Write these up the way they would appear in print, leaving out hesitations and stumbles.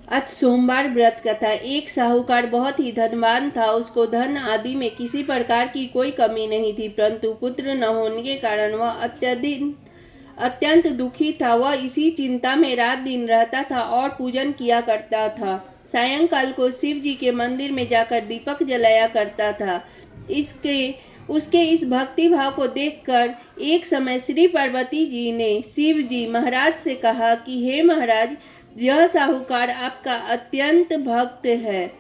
आज सोमवार व्रत कथा। एक साहूकार बहुत ही धनवान था। उसको धन आदि में किसी प्रकार की कोई कमी नहीं थी, परंतु पुत्र न होने के कारण वह अत्यंत दुखी था। वह इसी चिंता में रात दिन रहता था और पूजन किया करता था। सायंकाल को शिव जी के मंदिर में जाकर दीपक जलाया करता था। इसके उसके इस भक्ति भाव को देखकर एक समय श्री पार्वती जी ने शिव जी महाराज से कहा कि हे महाराज, यह साहूकार आपका अत्यंत भक्त है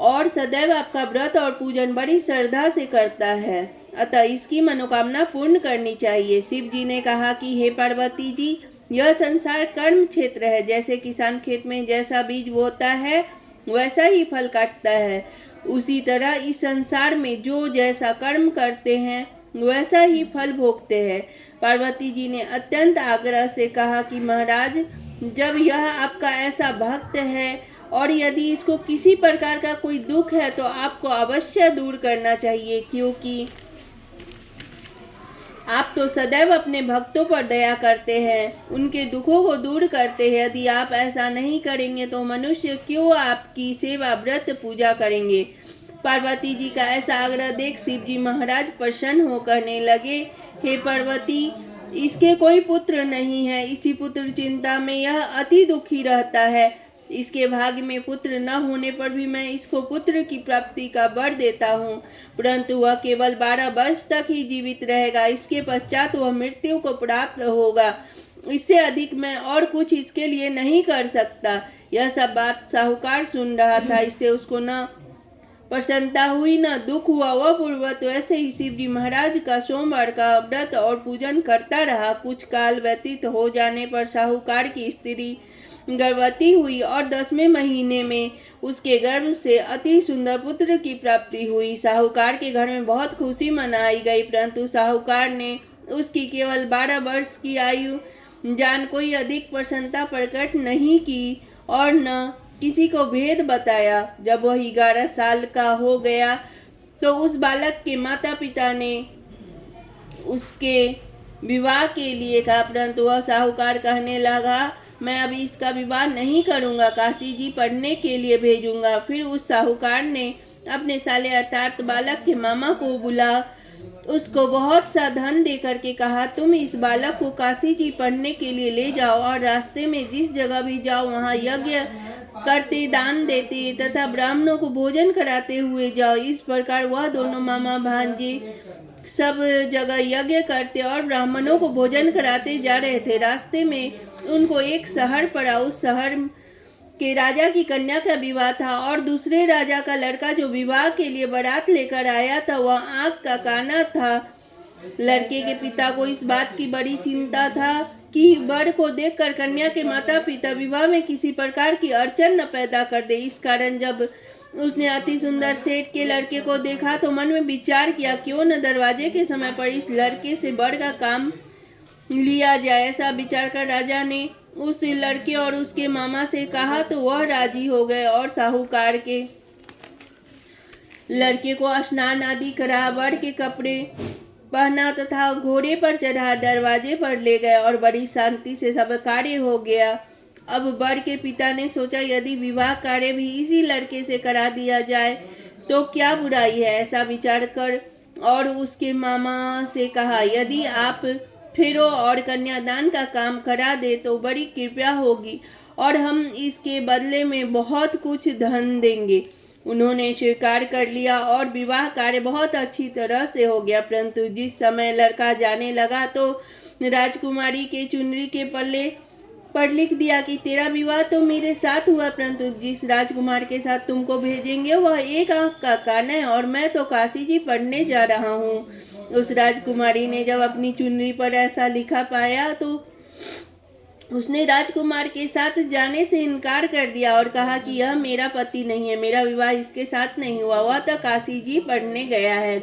और सदैव आपका व्रत और पूजन बड़ी श्रद्धा से करता है, अतः इसकी मनोकामना पूर्ण करनी चाहिए। शिव जी ने कहा कि हे पार्वती जी, यह संसार कर्म क्षेत्र है। जैसे किसान खेत में जैसा बीज बोता है वैसा ही फल काटता है, उसी तरह इस संसार में जो जैसा कर्म करते हैं वैसा ही फल भोगते हैं। पार्वती जी ने अत्यंत आग्रह से कहा कि महाराज, जब यह आपका ऐसा भक्त है और यदि इसको किसी प्रकार का कोई दुख है तो आपको अवश्य दूर करना चाहिए, क्योंकि आप तो सदैव अपने भक्तों पर दया करते हैं, उनके दुखों को दूर करते हैं। यदि आप ऐसा नहीं करेंगे तो मनुष्य क्यों आपकी सेवा व्रत पूजा करेंगे। पार्वती जी का ऐसा आग्रह देख शिव जी महाराज प्रसन्न होकर कहने लगे, हे पार्वती, इसके कोई पुत्र नहीं है। इसी पुत्र चिंता में यह अति दुखी रहता है। इसके भाग्य में पुत्र न होने पर भी मैं इसको पुत्र की प्राप्ति का वर देता हूँ, परंतु वह केवल 12 वर्ष तक ही जीवित रहेगा। इसके पश्चात वह मृत्यु को प्राप्त होगा। इससे अधिक मैं और कुछ इसके लिए नहीं कर सकता। यह सब बात साहूकार सुन रहा था। इससे उसको न प्रसन्नता हुई न दुख हुआ। वह पूर्ववत वैसे ही शिवजी महाराज का सोमवार का व्रत और पूजन करता रहा। कुछ काल व्यतीत हो जाने पर साहूकार की स्त्री गर्भवती हुई और 10वें महीने में उसके गर्भ से अति सुंदर पुत्र की प्राप्ति हुई। साहूकार के घर में बहुत खुशी मनाई गई, परंतु साहूकार ने उसकी केवल 12 वर्ष की आयु जान कोई अधिक प्रसन्नता प्रकट नहीं की और न किसी को भेद बताया। जब वह 11 साल का हो गया तो उस बालक के माता पिता ने उसके विवाह के लिए कहा, परंतु वह साहूकार कहने लगा, मैं अभी इसका विवाह नहीं करूंगा, काशी जी पढ़ने के लिए भेजूंगा। फिर उस साहूकार ने अपने साले अर्थात बालक के मामा को बुला उसको बहुत सा धन दे करके कहा, तुम इस बालक को काशी जी पढ़ने के लिए ले जाओ और रास्ते में जिस जगह भी जाओ वहाँ यज्ञ करते, दान देते तथा ब्राह्मणों को भोजन कराते हुए जाओ। इस प्रकार वह दोनों मामा भांजे सब जगह यज्ञ करते और ब्राह्मणों को भोजन कराते जा रहे थे। रास्ते में उनको एक शहर पड़ा। उस शहर के राजा की कन्या का विवाह था और दूसरे राजा का लड़का जो विवाह के लिए बारात लेकर आया था वह आँख का काना था। लड़के के पिता को इस बात की बड़ी चिंता था कि वर को देखकर कन्या के माता पिता विवाह में किसी प्रकार की अड़चन न पैदा कर दे। इस कारण जब उसने अति सुंदर सेठ के लड़के को देखा तो मन में विचार किया, क्यों न दरवाजे के समय पर इस लड़के से वर का काम लिया जाए। ऐसा विचार कर राजा ने उस लड़के और उसके मामा से कहा तो वह राजी हो गए और साहूकार के लड़के को स्नान आदि करा, वर के कपड़े पहना तथा घोड़े पर चढ़ा दरवाजे पर ले गए और बड़ी शांति से सब कार्य हो गया। अब वर के पिता ने सोचा, यदि विवाह कार्य भी इसी लड़के से करा दिया जाए तो क्या बुराई है। ऐसा विचार कर और उसके मामा से कहा, यदि आप फेरो और कन्यादान का काम करा दे तो बड़ी कृपया होगी और हम इसके बदले में बहुत कुछ धन देंगे। उन्होंने स्वीकार कर लिया और विवाह कार्य बहुत अच्छी तरह से हो गया। परंतु जिस समय लड़का जाने लगा तो राजकुमारी के चुनरी के पल्ले पर लिख दिया कि तेरा विवाह तो मेरे साथ हुआ, परंतु जिस राजकुमार के साथ तुमको भेजेंगे वह एक आंख का काना है और मैं तो काशी जी पढ़ने जा रहा हूँ। उस राजकुमारी ने जब अपनी चुनरी पर ऐसा लिखा पाया तो उसने राजकुमार के साथ जाने से इनकार कर दिया और कहा कि यह मेरा पति नहीं है, मेरा विवाह इसके साथ नहीं हुआ, वह तो काशी जी पढ़ने गया है।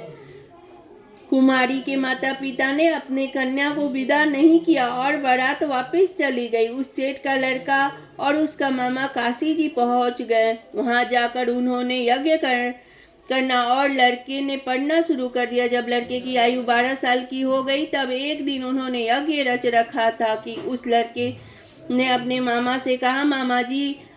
कुमारी के माता पिता ने अपने कन्या को विदा नहीं किया और बारात वापस चली गई। उस सेठ का लड़का और उसका मामा काशी जी पहुंच गए। वहां जाकर उन्होंने यज्ञ करना और लड़के ने पढ़ना शुरू कर दिया। जब लड़के की आयु 12 साल की हो गई तब एक दिन उन्होंने यज्ञ रच रखा था कि उस लड़के ने अपने मामा से कहा, मामा जी